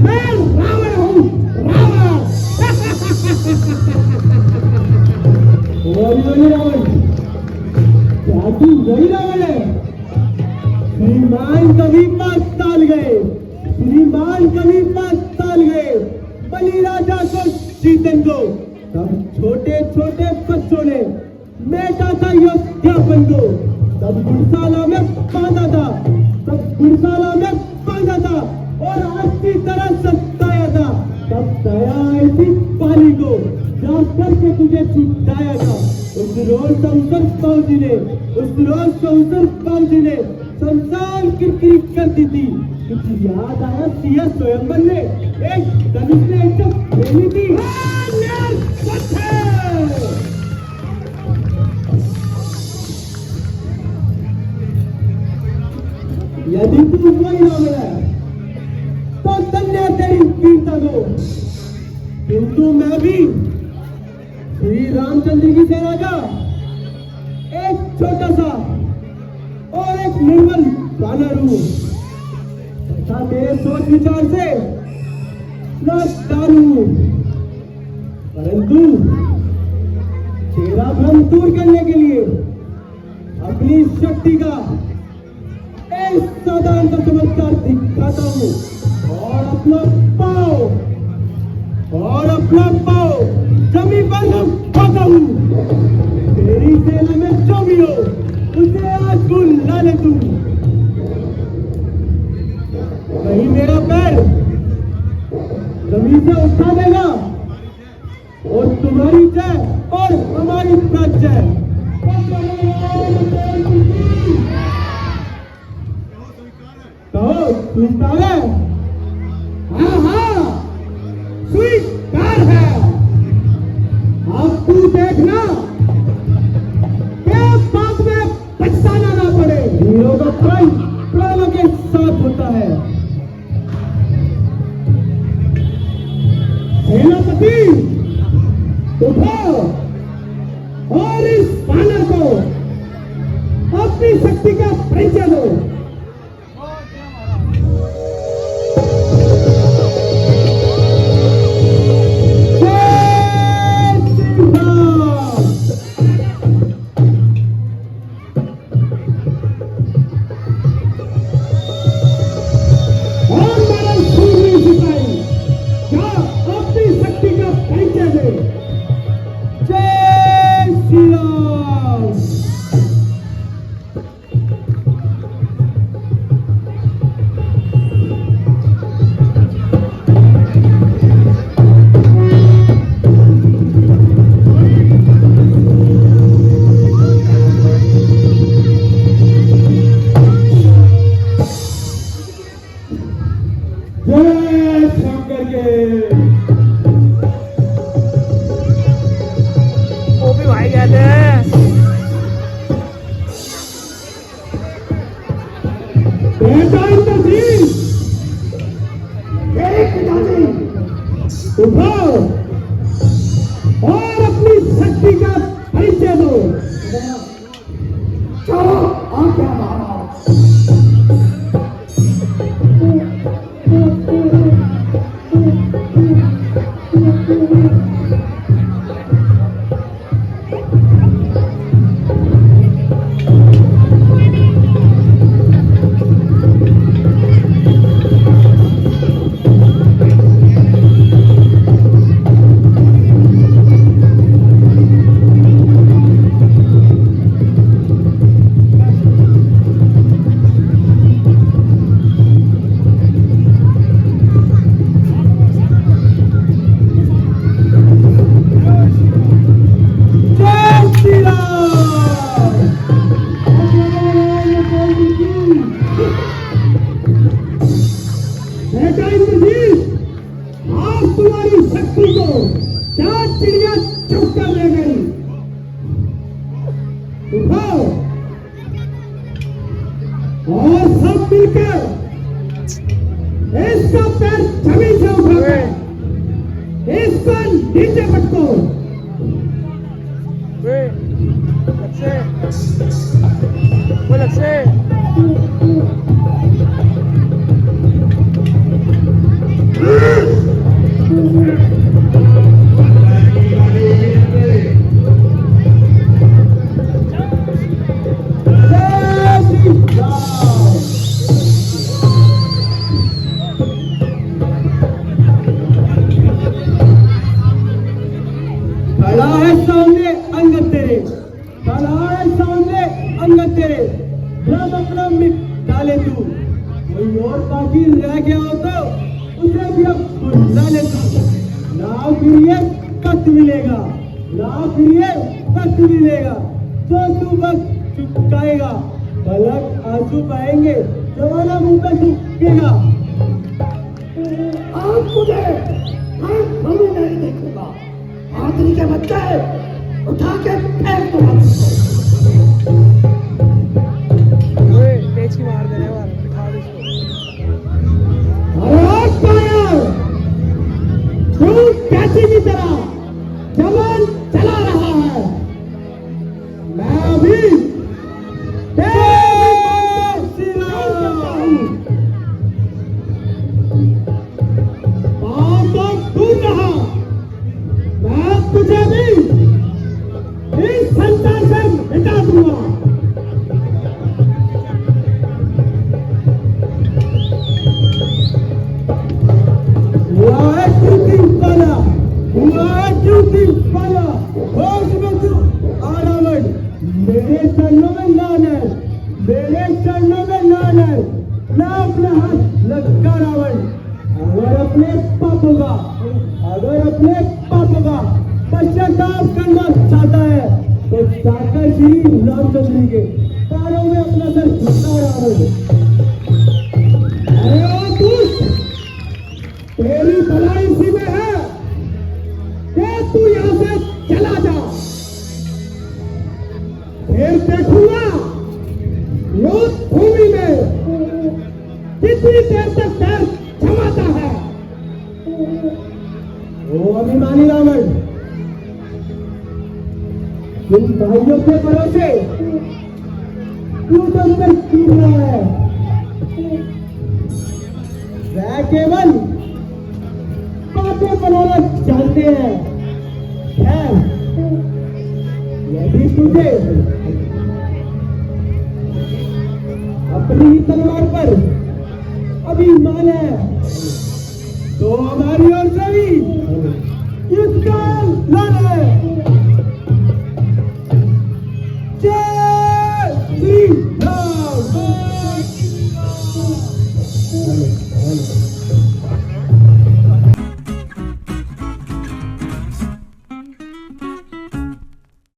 [SPEAKER 6] मैं रावण हूँ, रावण। रावण, क्या तू वही रावण है? श्रीमान कभी 5 साल गए, श्रीमान कभी 5 साल गए बलि राजा को जीतन को। तब छोटे छोटे बच्चों ने मेटा था योद्धापन को। तब गुड़साला में बांधा था, तब गुड़साला में बांधा था और अच्छी तरह सताया था। तब दया आई थी पाली को, जा करके तुझे छुटाया था। उस रोज संसद फौजी ने, उस रोज संसद फौजी ने संसार किरकिरी कर दी थी। कुछ याद आया सिंह स्वयंवर ने एक धनुष ने जब खेली थी। यदि तू वही रावण है तो धन्य तेरी वीरता दो, किंतु मैं भी श्री रामचंद्र की सेना का एक छोटा सा और एक निर्मल बानर हूं तथा मेरे सोच विचार से नादान हूं। परंतु तेरा भ्रम दूर करने के लिए अपनी शक्ति का एक साधारण सा चमत्कार दिखाता हूँ और अपना पाँव जमीन पर रखता हूँ। तेरी सेना में जो भी हो उसे आज बुला ले तू। कहीं मेरा पैर जमीन से उठा देगा और तुम्हारी जय और हमारी प्रजय। तो स्वीकार है? हाँ स्वीकार है। अब तू देखना क्या बात में पछताना ना पड़े। हीरो का प्राणों के साथ होता है। सेनापति उठो और इस बानर को अपनी शक्ति का परिचय दो। उठो और अपनी शक्ति का परिचय दो। चलो आज्ञा महाराज। तुम्हारी शक्ति को क्या चिड़िया चुप कर ले गई। उठाओ और सब मिलकर इसका पैर जमीन से उठाओ, इसका नीचे पटको। खड़ा है सामने अंगद तेरे, खड़ा है सामने अंगद तेरे। भ्रम अपना मिट डाले तू, कोई और बाकी रह गया हो तो उसे भी अब बुला ले तू। ना फिर ये कष्ट मिलेगा, ना फिर ये कष्ट मिलेगा। जो तू बस चुपकाएगा, पलक आंसू पाएंगे, जवाना मुंह पे सूखेगा। आज तुझे मैं नहीं देखूंगा। आदमी के बच्चे उठा के फेंक दो। पेच की मार देने वाला दिखा दो इसको। तू कैसी की तरह जवान चला रहा है। मैं अभी दूर रहा, मैं होगा। अगर अपने पापों का पश्चाताप करना चाहता है तो जाकर श्री रामचंद्र जी के पैरों में अपना सर झुका रहा। अरे ओ दुष्ट, तेरी भलाई इसी में है कि तू यहाँ से चला जा, फिर देखूंगा युद्ध भूमि में कितनी देर तक पैर जमाता है। ओ अभिमानी रावण, इन भाइयों के भरोसे क्यों दम पर चूक रहा है? वह केवल बातें बनाना जानते हैं। खैर, यदि तुझे अपनी ही तलवार पर अभिमान है तो हमारी ओर से भी युद्ध का लड़ है।